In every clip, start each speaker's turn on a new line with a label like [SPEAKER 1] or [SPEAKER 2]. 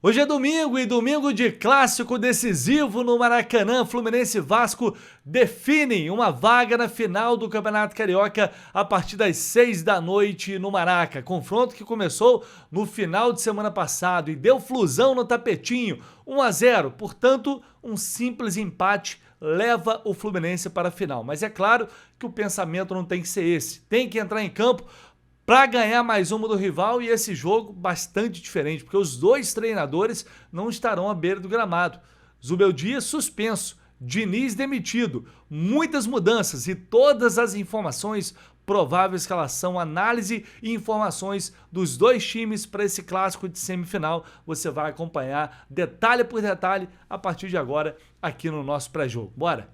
[SPEAKER 1] Hoje é domingo e domingo de clássico decisivo no Maracanã. Fluminense e Vasco definem uma vaga na final do Campeonato Carioca a partir das 6 da noite no Maraca. Confronto que começou no final de semana passado e deu flusão no tapetinho, 1-0. Portanto, um simples empate leva o Fluminense para a final. Mas é claro que o pensamento não tem que ser esse. Tem que entrar em campo para ganhar mais uma do rival, e esse jogo bastante diferente, porque os dois treinadores não estarão à beira do gramado. Zubeldia suspenso, Diniz demitido, muitas mudanças e todas as informações prováveis que elas são, análise e informações dos dois times para esse clássico de semifinal. Você vai acompanhar detalhe por detalhe a partir de agora aqui no nosso pré-jogo. Bora!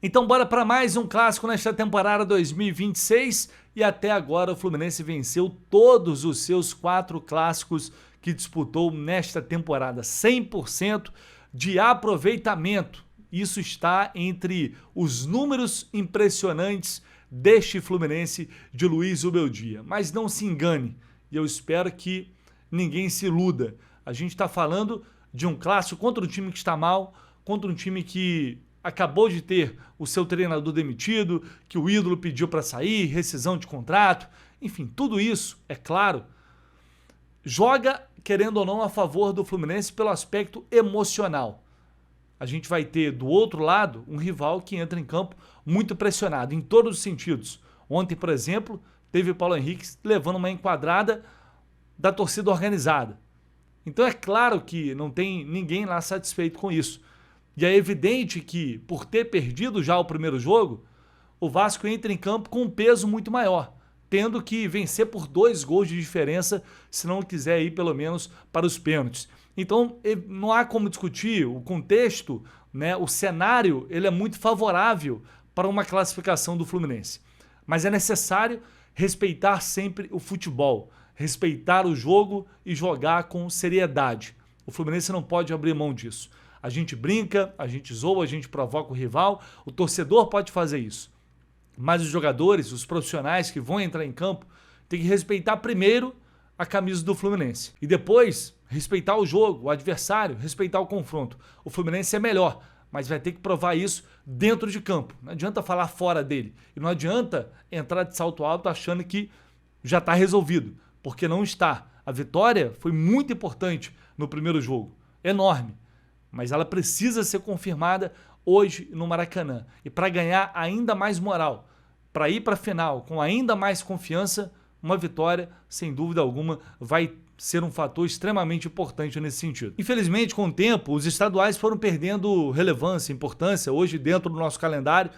[SPEAKER 1] Então bora para mais um clássico nesta temporada 2026 e até agora o Fluminense venceu todos os seus 4 clássicos que disputou nesta temporada, 100% de aproveitamento. Isso está entre os números impressionantes deste Fluminense de Luiz Zubeldia. Mas não se engane, e eu espero que ninguém se iluda. A gente está falando de um clássico contra um time que está mal, contra um time que acabou de ter o seu treinador demitido, que o ídolo pediu para sair, rescisão de contrato, enfim, tudo isso, é claro, joga, querendo ou não, a favor do Fluminense pelo aspecto emocional. A gente vai ter do outro lado um rival que entra em campo muito pressionado, em todos os sentidos. Ontem, por exemplo, teve o Paulo Henrique levando uma enquadrada da torcida organizada. Então é claro que não tem ninguém lá satisfeito com isso. E é evidente que, por ter perdido já o primeiro jogo, o Vasco entra em campo com um peso muito maior, tendo que vencer por 2 gols de diferença, se não quiser ir pelo menos para os pênaltis. Então, não há como discutir o contexto, né? O cenário ele é muito favorável para uma classificação do Fluminense. Mas é necessário respeitar sempre o futebol, respeitar o jogo e jogar com seriedade. O Fluminense não pode abrir mão disso. A gente brinca, a gente zoa, a gente provoca o rival, o torcedor pode fazer isso. Mas os jogadores, os profissionais que vão entrar em campo, têm que respeitar primeiro a camisa do Fluminense. E depois, respeitar o jogo, o adversário, respeitar o confronto. O Fluminense é melhor, mas vai ter que provar isso dentro de campo. Não adianta falar fora dele. E não adianta entrar de salto alto achando que já está resolvido, porque não está. A vitória foi muito importante no primeiro jogo, enorme. Mas ela precisa ser confirmada hoje no Maracanã. E para ganhar ainda mais moral, para ir para a final com ainda mais confiança, uma vitória, sem dúvida alguma, vai ser um fator extremamente importante nesse sentido. Infelizmente, com o tempo, os estaduais foram perdendo relevância, importância. Hoje, dentro do nosso calendário,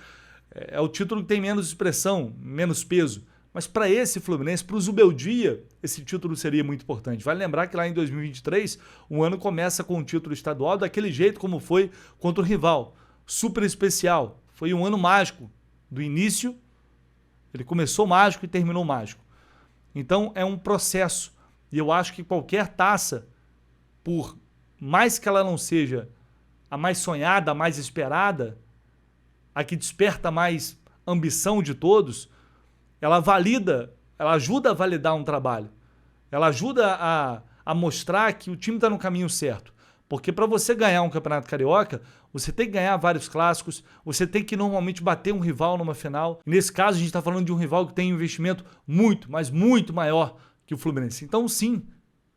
[SPEAKER 1] é o título que tem menos expressão, menos peso. Mas para esse Fluminense, para o Zubeldia, esse título seria muito importante. Vale lembrar que lá em 2023, o ano começa com um título estadual daquele jeito como foi contra o rival. Super especial. Foi um ano mágico. Do início, ele começou mágico e terminou mágico. Então é um processo. E eu acho que qualquer taça, por mais que ela não seja a mais sonhada, a mais esperada, a que desperta mais ambição de todos, ela valida, ela ajuda a validar um trabalho. Ela ajuda a mostrar que o time está no caminho certo. Porque para você ganhar um Campeonato Carioca, você tem que ganhar vários clássicos, você tem que normalmente bater um rival numa final. E nesse caso, a gente está falando de um rival que tem um investimento muito, mas muito maior que o Fluminense. Então, sim,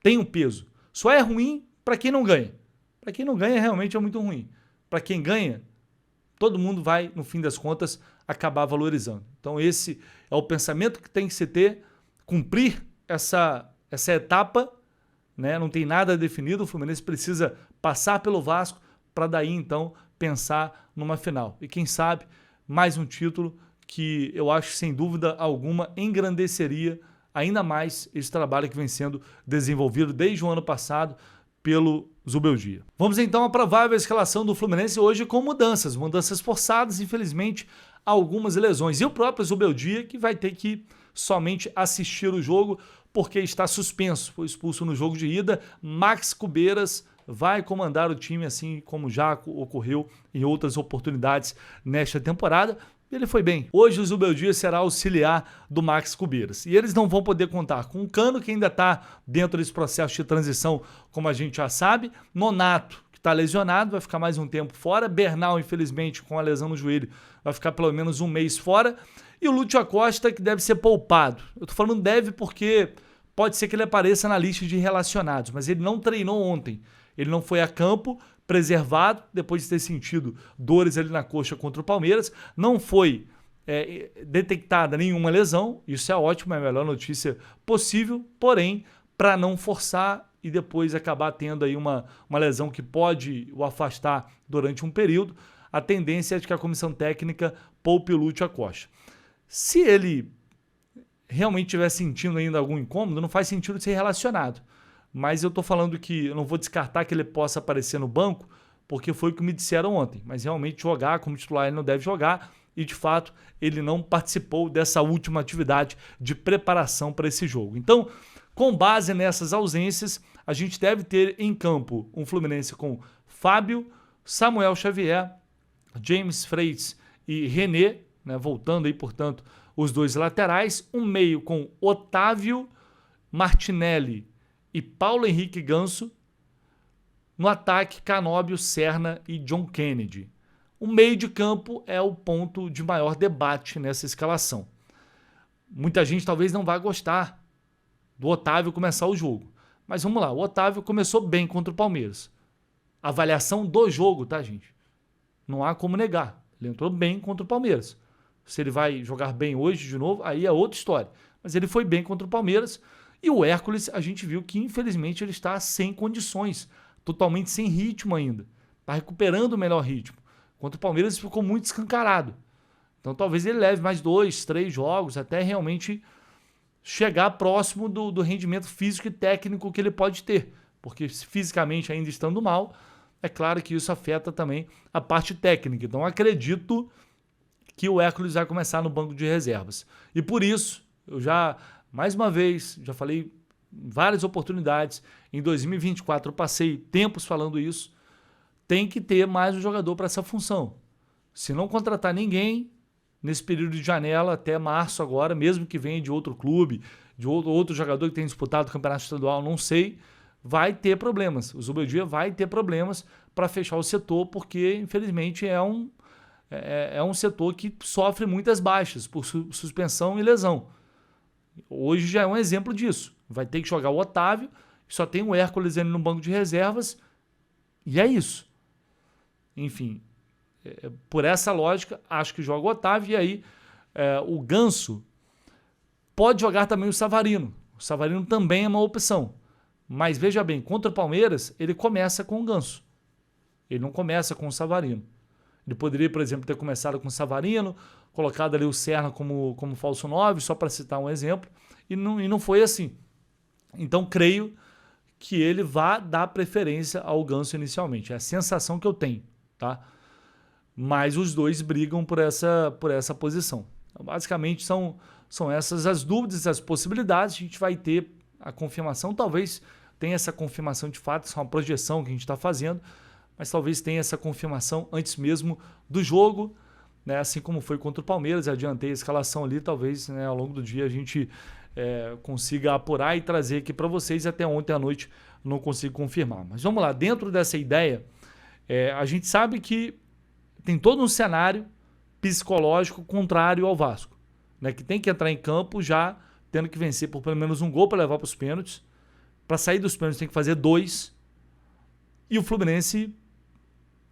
[SPEAKER 1] tem um peso. Só é ruim para quem não ganha. Para quem não ganha, realmente é muito ruim. Para quem ganha, todo mundo vai, no fim das contas, acabar valorizando. Então esse é o pensamento que tem que se ter, cumprir essa etapa, né? Não tem nada definido, o Fluminense precisa passar pelo Vasco para daí então pensar numa final. E quem sabe mais um título que eu acho que sem dúvida alguma engrandeceria ainda mais esse trabalho que vem sendo desenvolvido desde o ano passado pelo Zubeldia. Vamos então à provável escalação do Fluminense hoje com mudanças forçadas, infelizmente, algumas lesões. E o próprio Zubeldia que vai ter que somente assistir o jogo porque está suspenso, foi expulso no jogo de ida. Max Cubeiras vai comandar o time assim como já ocorreu em outras oportunidades nesta temporada. Ele foi bem. Hoje o Zubeldia será auxiliar do Max Cubeiras. E eles não vão poder contar com o Cano, que ainda está dentro desse processo de transição, como a gente já sabe. Nonato, que está lesionado, vai ficar mais um tempo fora. Bernal, infelizmente, com a lesão no joelho, vai ficar pelo menos um mês fora. E o Lúcio Acosta, que deve ser poupado. Eu estou falando deve porque pode ser que ele apareça na lista de relacionados, mas ele não treinou ontem. Ele não foi a campo, preservado, depois de ter sentido dores ali na coxa contra o Palmeiras. Não foi detectada nenhuma lesão, isso é ótimo, é a melhor notícia possível, porém, para não forçar e depois acabar tendo aí uma lesão que pode o afastar durante um período, a tendência é de que a comissão técnica poupe o Lúcio Acosta. Se ele realmente estiver sentindo ainda algum incômodo, não faz sentido ser relacionado. Mas eu estou falando que eu não vou descartar que ele possa aparecer no banco, porque foi o que me disseram ontem. Mas realmente jogar como titular ele não deve jogar e, de fato, ele não participou dessa última atividade de preparação para esse jogo. Então, com base nessas ausências, a gente deve ter em campo um Fluminense com Fábio, Samuel Xavier, James Freitas e René, né, voltando aí, portanto, os dois laterais, um meio com Otávio, Martinelli e Paulo Henrique Ganso, no ataque Canóbio, Serna e John Kennedy. O meio de campo é o ponto de maior debate nessa escalação. Muita gente talvez não vá gostar do Otávio começar o jogo, mas vamos lá, o Otávio começou bem contra o Palmeiras. Avaliação do jogo, tá, gente? Não há como negar, ele entrou bem contra o Palmeiras. Se ele vai jogar bem hoje de novo, aí é outra história. Mas ele foi bem contra o Palmeiras. E o Hércules, a gente viu que infelizmente ele está sem condições, totalmente sem ritmo ainda. Está recuperando o melhor ritmo. Contra o Palmeiras ficou muito escancarado. Então talvez ele leve mais 2, 3 jogos até realmente chegar próximo do rendimento físico e técnico que ele pode ter. Porque fisicamente ainda estando mal, é claro que isso afeta também a parte técnica. Então acredito que o Hércules vai começar no banco de reservas. E por isso, eu já... Mais uma vez, já falei em várias oportunidades, em 2024 eu passei tempos falando isso, tem que ter mais um jogador para essa função. Se não contratar ninguém, nesse período de janela até março agora, mesmo que venha de outro clube, de outro jogador que tenha disputado o campeonato estadual, não sei, vai ter problemas. O Zubeldia vai ter problemas para fechar o setor, porque infelizmente é um setor que sofre muitas baixas por suspensão e lesão. Hoje já é um exemplo disso. Vai ter que jogar o Otávio, só tem o Hércules ali no banco de reservas, e é isso. Enfim, por essa lógica, acho que joga o Otávio, e aí o Ganso pode jogar também o Savarino. O Savarino também é uma opção. Mas veja bem, contra o Palmeiras, ele começa com o Ganso. Ele não começa com o Savarino. Ele poderia, por exemplo, ter começado com o Savarino, colocado ali o Serna como falso 9, só para citar um exemplo, e não foi assim. Então, creio que ele vá dar preferência ao Ganso inicialmente. É a sensação que eu tenho, tá? Mas os dois brigam por essa posição. Então, basicamente, são essas as dúvidas, as possibilidades. A gente vai ter a confirmação, talvez tenha essa confirmação de fato, isso é uma projeção que a gente está fazendo, mas talvez tenha essa confirmação antes mesmo do jogo, né? Assim como foi contra o Palmeiras, adiantei a escalação ali, talvez, né, ao longo do dia a gente consiga apurar e trazer aqui para vocês. Até ontem à noite não consigo confirmar. Mas vamos lá, dentro dessa ideia, a gente sabe que tem todo um cenário psicológico contrário ao Vasco, né, que tem que entrar em campo já tendo que vencer por pelo menos um gol para levar para os pênaltis. Para sair dos pênaltis tem que fazer 2. E o Fluminense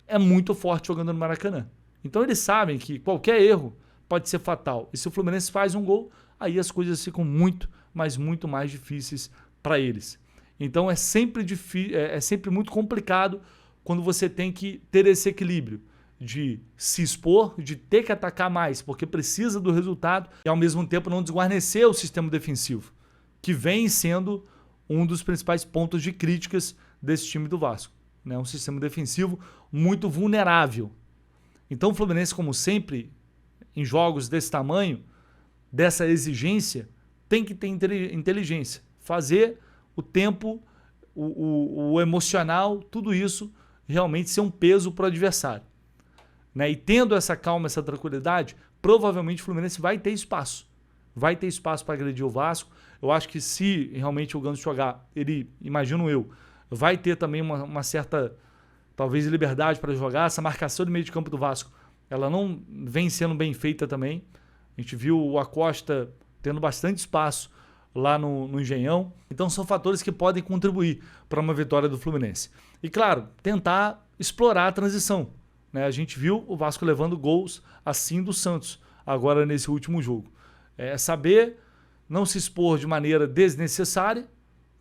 [SPEAKER 1] é muito forte jogando no Maracanã. Então eles sabem que qualquer erro pode ser fatal. E se o Fluminense faz um gol, aí as coisas ficam muito, mas muito mais difíceis para eles. Então é sempre muito complicado quando você tem que ter esse equilíbrio de se expor, de ter que atacar mais, porque precisa do resultado, e ao mesmo tempo não desguarnecer o sistema defensivo, que vem sendo um dos principais pontos de críticas desse time do Vasco. Né? Um sistema defensivo muito vulnerável. Então o Fluminense, como sempre, em jogos desse tamanho, dessa exigência, tem que ter inteligência. Fazer o tempo, o emocional, tudo isso realmente ser um peso para o adversário. Né? E tendo essa calma, essa tranquilidade, provavelmente o Fluminense vai ter espaço. Vai ter espaço para agredir o Vasco. Eu acho que se realmente o Ganso jogar, ele, imagino eu, vai ter também uma certa, talvez, liberdade para jogar. Essa marcação do meio de campo do Vasco, ela não vem sendo bem feita também. A gente viu o Acosta tendo bastante espaço lá no Engenhão. Então são fatores que podem contribuir para uma vitória do Fluminense. E claro, tentar explorar a transição, né? A gente viu o Vasco levando gols assim do Santos agora nesse último jogo. Saber não se expor de maneira desnecessária,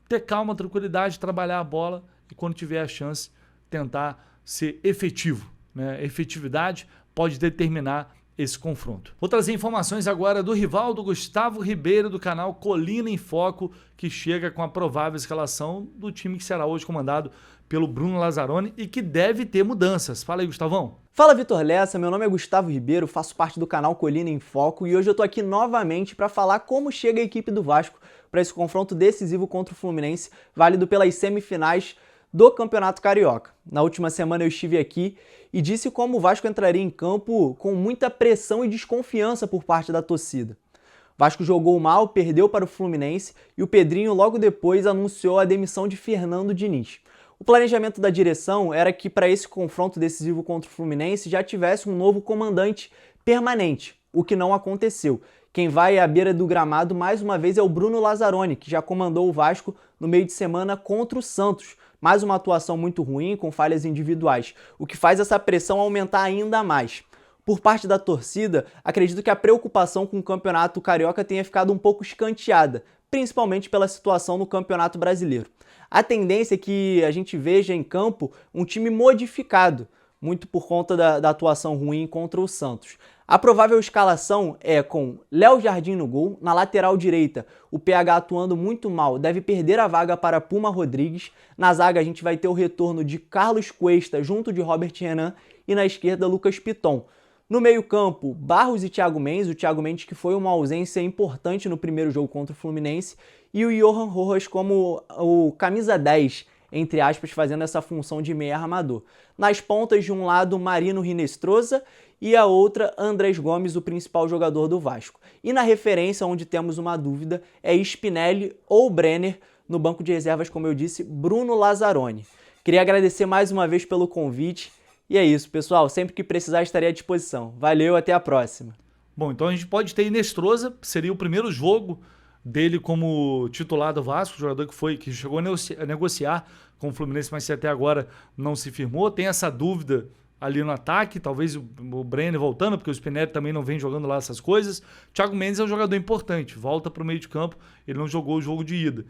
[SPEAKER 1] ter calma, tranquilidade, trabalhar a bola e quando tiver a chance tentar ser efetivo, né? Efetividade pode determinar esse confronto. Vou trazer informações agora do rival do Gustavo Ribeiro do canal Colina em Foco, que chega com a provável escalação do time que será hoje comandado pelo Bruno Lazzaroni e que deve ter mudanças. Fala aí, Gustavão.
[SPEAKER 2] Fala, Vitor Lessa, meu nome é Gustavo Ribeiro, faço parte do canal Colina em Foco e hoje eu tô aqui novamente para falar como chega a equipe do Vasco para esse confronto decisivo contra o Fluminense, válido pelas semifinais do Campeonato Carioca. Na última semana eu estive aqui e disse como o Vasco entraria em campo com muita pressão e desconfiança por parte da torcida. O Vasco jogou mal, perdeu para o Fluminense e o Pedrinho logo depois anunciou a demissão de Fernando Diniz. O planejamento da direção era que para esse confronto decisivo contra o Fluminense já tivesse um novo comandante permanente, o que não aconteceu. Quem vai à beira do gramado mais uma vez é o Bruno Lazzaroni, que já comandou o Vasco no meio de semana contra o Santos. Mais uma atuação muito ruim, com falhas individuais, o que faz essa pressão aumentar ainda mais. Por parte da torcida, acredito que a preocupação com o Campeonato Carioca tenha ficado um pouco escanteada, principalmente pela situação no Campeonato Brasileiro. A tendência é que a gente veja em campo um time modificado, muito por conta da atuação ruim contra o Santos. A provável escalação é com Léo Jardim no gol, na lateral direita o PH atuando muito mal, deve perder a vaga para Puma Rodrigues, na zaga a gente vai ter o retorno de Carlos Cuesta junto de Robert Renan e na esquerda Lucas Piton. No meio-campo, Barros e Thiago Mendes, o Thiago Mendes que foi uma ausência importante no primeiro jogo contra o Fluminense, e o Johan Rojas como o camisa 10, entre aspas, fazendo essa função de meia armador. Nas pontas, de um lado, Marino Rinestrosa e a outra, Andrés Gomes, o principal jogador do Vasco. E na referência, onde temos uma dúvida, é Spinelli ou Brenner, no banco de reservas, como eu disse, Bruno Lazzaroni. Queria agradecer mais uma vez pelo convite. E é isso, pessoal. Sempre que precisar, estarei à disposição. Valeu, até a próxima.
[SPEAKER 1] Bom, então a gente pode ter Rinestrosa, seria o primeiro jogo dele como titular do Vasco, jogador que chegou a negociar com o Fluminense, mas até agora não se firmou. Tem essa dúvida ali no ataque, talvez o Brenner voltando, porque o Spinelli também não vem jogando lá essas coisas. Thiago Mendes é um jogador importante, volta para o meio de campo, ele não jogou o jogo de ida.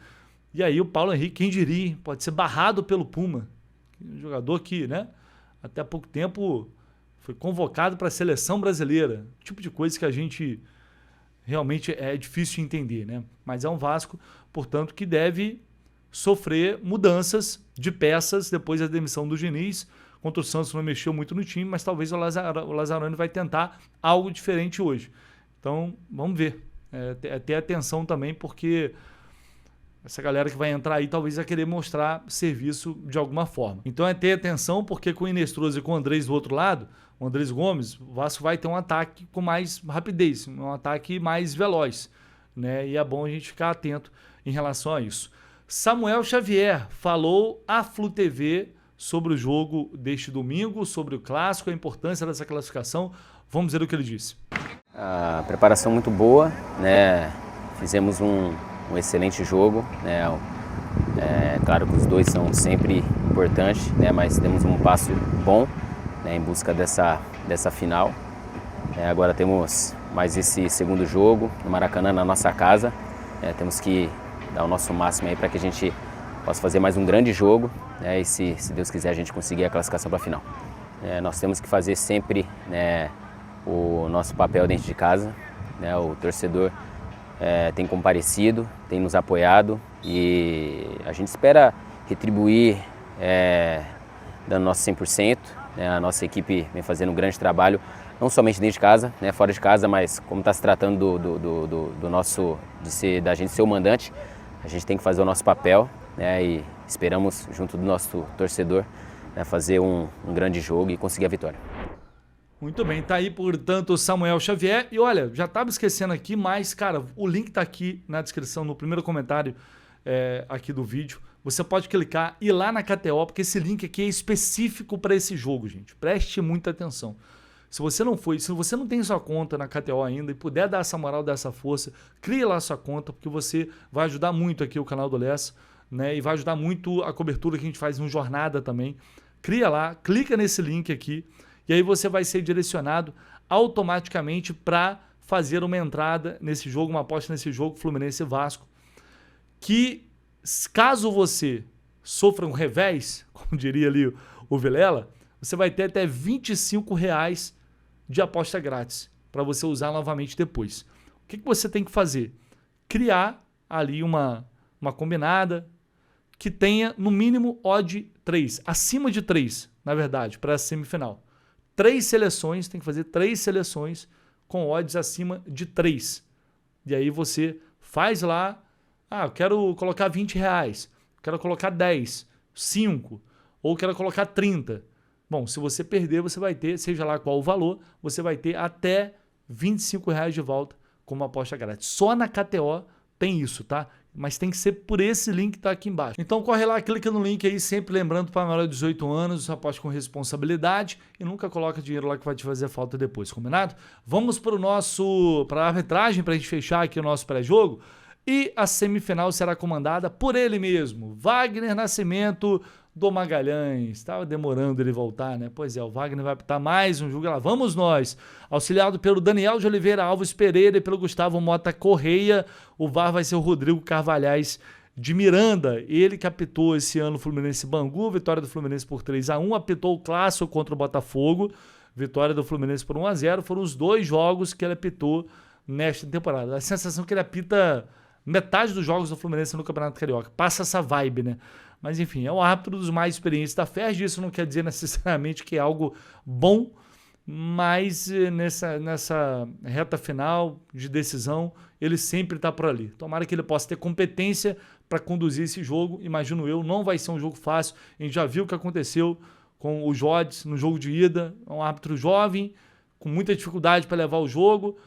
[SPEAKER 1] E aí o Paulo Henrique, quem diria, hein? Pode ser barrado pelo Puma, um jogador que, né, até há pouco tempo foi convocado para a seleção brasileira, tipo de coisa que a gente realmente é difícil de entender, né? Mas é um Vasco, portanto, que deve sofrer mudanças de peças depois da demissão do Diniz. Contra o Santos não mexeu muito no time, mas talvez o Lazzaroni vai tentar algo diferente hoje. Então, vamos ver. Ter atenção também, porque essa galera que vai entrar aí talvez vai querer mostrar serviço de alguma forma. Então é ter atenção, porque com o Rinestrosa e com o Andrés do outro lado, o Andrés Gomes, o Vasco vai ter um ataque com mais rapidez, um ataque mais veloz, né? E é bom a gente ficar atento em relação a isso. Samuel Xavier falou à Flu TV sobre o jogo deste domingo, sobre o clássico, a importância dessa classificação. Vamos ver o que ele disse.
[SPEAKER 3] A preparação muito boa, né? Fizemos um excelente jogo, né? Claro que os dois são sempre importantes, né? Mas demos um passo bom, né, em busca dessa final. Agora temos mais esse segundo jogo no Maracanã, na nossa casa. Temos que dar o nosso máximo aí para que a gente possa fazer mais um grande jogo, né, e se Deus quiser a gente conseguir a classificação para a final. Nós temos que fazer sempre, né, o nosso papel dentro de casa, né? O torcedor tem comparecido, tem nos apoiado e a gente espera retribuir dando nosso 100%. A nossa equipe vem fazendo um grande trabalho, não somente dentro de casa, né, fora de casa, mas como está se tratando da gente ser o mandante, a gente tem que fazer o nosso papel, né, e esperamos, junto do nosso torcedor, né, fazer um grande jogo e conseguir a vitória.
[SPEAKER 1] Muito bem, tá aí, portanto, o Samuel Xavier. E olha, já estava esquecendo aqui, mas, cara, o link tá aqui na descrição, no primeiro comentário aqui do vídeo. Você pode clicar e ir lá na KTO, porque esse link aqui é específico para esse jogo, gente. Preste muita atenção. Se você não tem sua conta na KTO ainda e puder dar essa moral, dessa força, crie lá sua conta, porque você vai ajudar muito aqui o canal do Lessa, né? E vai ajudar muito a cobertura que a gente faz no Jornada também. Cria lá, clica nesse link aqui, e aí você vai ser direcionado automaticamente para fazer uma entrada nesse jogo, uma aposta nesse jogo, Fluminense e Vasco, que caso você sofra um revés, como diria ali o Vilela, você vai ter até R$25 de aposta grátis para você usar novamente depois. O que você tem que fazer? Criar ali uma combinada que tenha no mínimo odd 3, acima de 3, na verdade, para a semifinal. 3 seleções, tem que fazer 3 seleções com odds acima de 3. E aí você faz lá, eu quero colocar R$20, quero colocar 10, 5, ou quero colocar 30. Bom, se você perder, você vai ter, seja lá qual o valor, você vai ter até R$25 de volta como aposta grátis. Só na KTO tem isso, tá? Mas tem que ser por esse link que tá aqui embaixo. Então corre lá, clica no link aí, sempre lembrando para maior de 18 anos, aposte com responsabilidade e nunca coloca dinheiro lá que vai te fazer falta depois, combinado? Vamos para a arbitragem, para a gente fechar aqui o nosso pré-jogo. E a semifinal será comandada por ele mesmo, Wagner Nascimento do Magalhães. Estava demorando ele voltar, né? Pois é, o Wagner vai apitar mais um jogo. Lá vamos nós. Auxiliado pelo Daniel de Oliveira Alves Pereira e pelo Gustavo Mota Correia. O VAR vai ser o Rodrigo Carvalhais de Miranda. Ele que apitou esse ano o Fluminense Bangu, vitória do Fluminense por 3-1. Apitou o clássico contra o Botafogo, vitória do Fluminense por 1-0. Foram os 2 jogos que ele apitou nesta temporada. A sensação que ele apita metade dos jogos do Fluminense no Campeonato Carioca. Passa essa vibe, né? Mas enfim, é o árbitro dos mais experientes da FERJ. Isso não quer dizer necessariamente que é algo bom, mas nessa reta final de decisão, ele sempre está por ali. Tomara que ele possa ter competência para conduzir esse jogo. Imagino eu, não vai ser um jogo fácil. A gente já viu o que aconteceu com o Jodes no jogo de ida. É um árbitro jovem, com muita dificuldade para levar o jogo.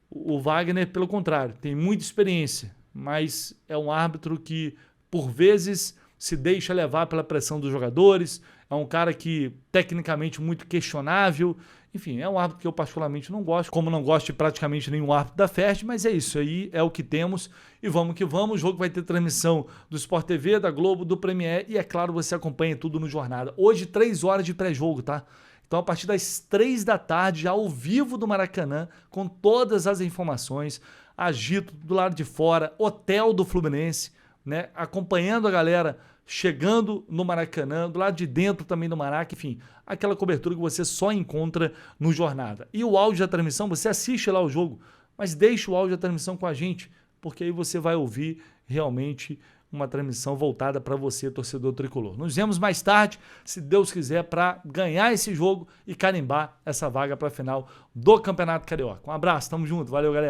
[SPEAKER 1] O Wagner, pelo contrário, tem muita experiência, mas é um árbitro que, por vezes, se deixa levar pela pressão dos jogadores, é um cara que tecnicamente muito questionável, enfim, é um árbitro que eu particularmente não gosto, como não gosto de praticamente nenhum árbitro da FERJ, mas é isso aí, é o que temos e vamos que vamos. O jogo vai ter transmissão do Sport TV, da Globo, do Premier e é claro, você acompanha tudo no Jornada. Hoje 3 horas de pré-jogo, tá? Então a partir das 3 da tarde, já ao vivo do Maracanã, com todas as informações, agito do lado de fora, hotel do Fluminense, né, acompanhando a galera chegando no Maracanã, do lado de dentro também do Maraca, enfim, aquela cobertura que você só encontra no Jornada. E o áudio da transmissão, você assiste lá o jogo, mas deixa o áudio da transmissão com a gente, porque aí você vai ouvir realmente uma transmissão voltada para você, torcedor tricolor. Nos vemos mais tarde, se Deus quiser, para ganhar esse jogo e carimbar essa vaga para a final do Campeonato Carioca. Um abraço, tamo junto, valeu galera.